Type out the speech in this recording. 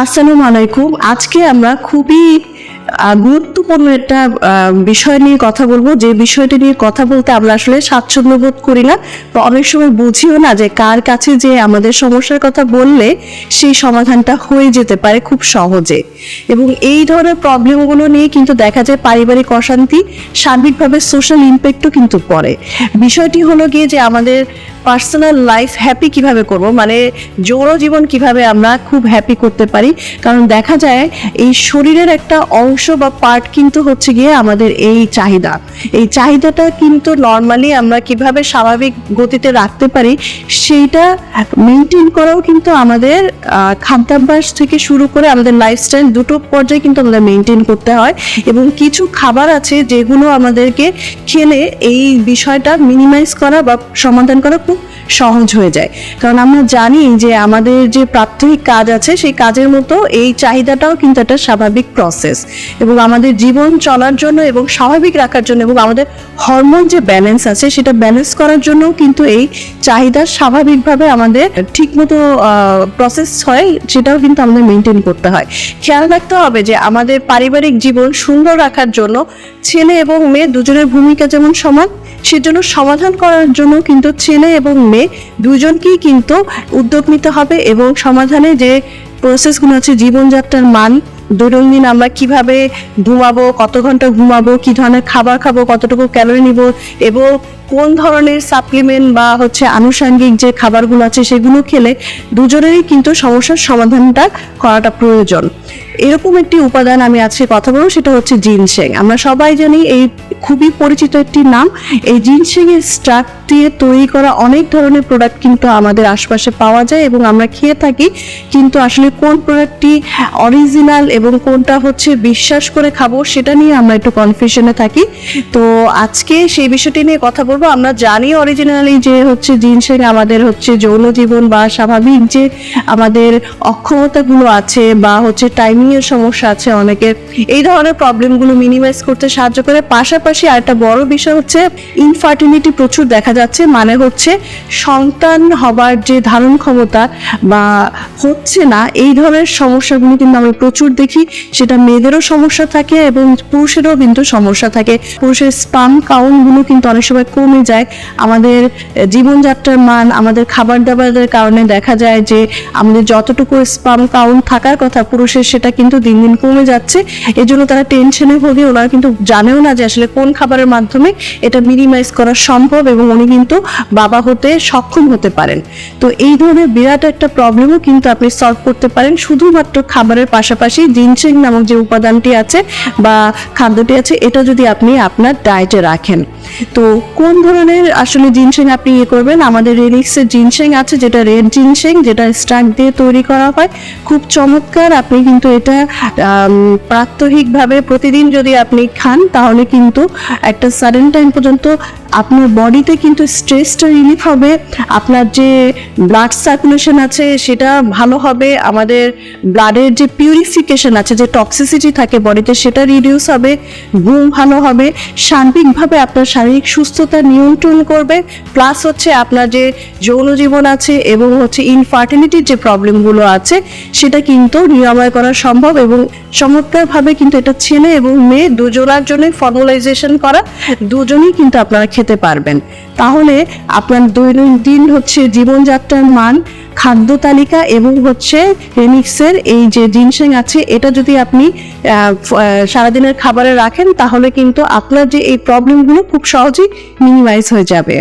আসসালামু আলাইকুম। আজকে আমরা খুবই গুরুত্বপূর্ণ একটা বিষয় নিয়ে কথা বলবো, যে বিষয়টি নিয়ে কথা বলতে আমরা আসলে স্বাচ্ছন্দ্য বোধ করি না বা অনেক সময় বুঝিও না যে কার কাছে যে আমাদের সমস্যার কথা বললে সেই সমাধানটা হয়ে যেতে পারে খুব সহজে। এবং এই ধরনের প্রবলেমগুলো নিয়ে কিন্তু দেখা যায় পারিবারিক অশান্তি, সার্বিকভাবে সোশ্যাল ইম্প্যাক্টও কিন্তু পড়ে। বিষয়টি হলো গিয়ে যে আমাদের পার্সোনাল লাইফ হ্যাপি কিভাবে করব, মানে যৌন জীবন কিভাবে আমরা খুব হ্যাপি করতে পারি। কারণ দেখা যায় এই শরীরের একটা অংশ বা পার্ট কিন্তু হচ্ছে গিয়ে আমাদের এই চাহিদাটা কিন্তু নর্মালি আমরা কিভাবে স্বাভাবিক গতিতে রাখতে পারি সেইটা মেনটেন করাও কিন্তু আমাদের খাদ্যাভ্যাস থেকে শুরু করে আমাদের লাইফস্টাইল দুটো পর্যায়ে কিন্তু আমাদের মেনটেন করতে হয়। এবং কিছু খাবার আছে যেগুলো আমাদেরকে খেলে এই বিষয়টা মিনিমাইজ করা বা সমাধান করা খুব সহজ হয়ে যায়। কারণ আমরা জানি যে আমাদের যে প্রাত্যহিক কাজ আছে সেই কাজের মতো এই চাহিদাটাও কিন্তু একটা স্বাভাবিক প্রসেস, এবং আমাদের জীবন চলার জন্য এবং স্বাভাবিক রাখার জন্য এবং আমাদের হরমোন যে ব্যালেন্স আছে সেটা ব্যালেন্স করার জন্য কিন্তু এই চাহিদা স্বাভাবিকভাবে আমাদের ঠিকমতো প্রসেস হয়, সেটাও কিন্তু আমাদের মেনটেন করতে হয়। খেয়াল রাখতে হবে যে আমাদের পারিবারিক জীবন সুন্দর রাখার জন্য ছেলে এবং মেয়ে দুজনের ভূমিকা যেমন সমান, সেজন্য সমাধান করার জন্য কিন্তু ছেলে এবং মেয়ে দুজনকেই কিন্তু উদ্যোগ নিতে হবে। এবং সমাধানে যে প্রসেসগুলো আছে, জীবনযাত্রার মান, দৈনন্দিন আমরা কিভাবে ঘুমাবো, কত ঘন্টা ঘুমাবো, কি ধরনের খাবার খাবো, কতটুকু ক্যালোরি নিব, এবং কোন ধরনের সাপ্লিমেন্ট বা আনুষঙ্গিক যে খাবারগুলো আছে সেগুলো খেলে দুজনেরই কিন্তু সমস্যার সমাধানটা করাটা প্রয়োজন। এরকম একটি উপাদান আমি আজকে কথা বলবো, সেটা হচ্ছে জিনসেং। আমরা সবাই জানি এই খুবই পরিচিত একটি নাম। এই জিনসেং এর স্টার্ক দিয়ে তৈরি করা অনেক ধরনের প্রোডাক্ট কিন্তু আমাদের আশপাশে পাওয়া যায় এবং আমরা খেয়ে থাকি, কিন্তু আসলে কোন প্রোডাক্টটি অরিজিনাল এবং কোনটা বিশ্বাস করে খাবো সেটা নিয়ে আমরা একটু কনফিউশনে থাকি। তো আজকে সেই বিষয়টি নিয়ে কথা বলবো। আমরা জানি অরিজিনালি যে জিনসেং আমাদের যৌন জীবন বা স্বাভাবিক যে আমাদের অক্ষমতাগুলো আছে বা টাইমিং এর সমস্যা আছে অনেকের, এই ধরনের প্রবলেমগুলো মিনিমাইজ করতে সাহায্য করে। পাশাপাশি আরেকটা বড় বিষয় ইনফার্টিলিটি প্রচুর দেখা যাচ্ছে, মানে সন্তান হবার যে ধারণ ক্ষমতা বা হচ্ছে না, এই ধরনের সমস্যাগুলো কিন্তু আমরা প্রচুর দেখি। সেটা মেয়েদেরও সমস্যা থাকে এবং পুরুষেরও কিন্তু সমস্যা থাকে। পুরুষের স্পার্ম কাউন্টগুলো কিন্তু অনেক সময় কমে যায়। আমাদের জীবনযাত্রার মান, আমাদের খাবার দাবারের কারণে দেখা যায় যে আমাদের যতটুকু স্পার্ম কাউন্ট থাকার কথা পুরুষের, সেটা কিন্তু দিন দিন কমে যাচ্ছে। এজন্য তারা টেনশনে ভোগে, ওনারা কিন্তু জানেও না যে আসলে কোন খাবারের মাধ্যমে এটা মিনিমাইজ করা সম্ভব এবং উনি কিন্তু বাবা হতে সক্ষম হতে পারেন। তো এই ধরনের বিরাট একটা প্রবলেমও কিন্তু আপনি সলভ করতে পারেন শুধুমাত্র খাবারের পাশাপাশি জিনসেং নামক যে উপাদানটি আছে বা খাদ্যটি আছে, এটা যদি আপনি আপনার ডায়েটে রাখেন। তো কোন ধরনের আসলে জিনসেং আপনি করবেন? আমাদের রেনিক্সের জিনসেং আছে, যেটা রেড জিনসেং, যেটা স্টার্ক দিয়ে তৈরি করা হয়, খুব চমৎকার। আপনি কিন্তু এটা প্রাত্যহিকভাবে প্রতিদিন যদি আপনি খান তাহলে কিন্তু একটা সাডেন টাইম পর্যন্ত আপনার বডিতে কিন্তু স্ট্রেসটা রিলিফ হবে, আপনার যে ব্লাড সার্কুলেশন আছে সেটা ভালো হবে, আমাদের ব্লাডের যে পিউরিফিকেশন আছে, যে টক্সিসিটি থাকে বডিতে, সেটা রিডিউস হবে, ঘুম ভালো হবে, সার্বিকভাবে আপনার শারীরিক সুস্থতা নিয়ন্ত্রণ করবে। প্লাস আপনার যে যৌন জীবন আছে এবং ইনফার্টিলিটির যে প্রবলেমগুলো আছে সেটা কিন্তু নিরাময় করা সম্ভব। এবং চমৎকারভাবে কিন্তু এটা ছেলে এবং মেয়ে দুজনের জন্য ফর্মুলাইজেশন করা, দুজনেই কিন্তু আপনারা খেতে পারবেন। তাহলে আপনার দৈনন্দিন জীবনযাত্রার মান, খাদ্য তালিকা এবং রেনিক্সের এই যে জিনসেং আছে, এটা যদি আপনি সারাদিনের খাবারে রাখেন তাহলে কিন্তু আপনার যে এই প্রবলেমগুলো খুব সহজেই মিনিমাইজ হয়ে যাবে।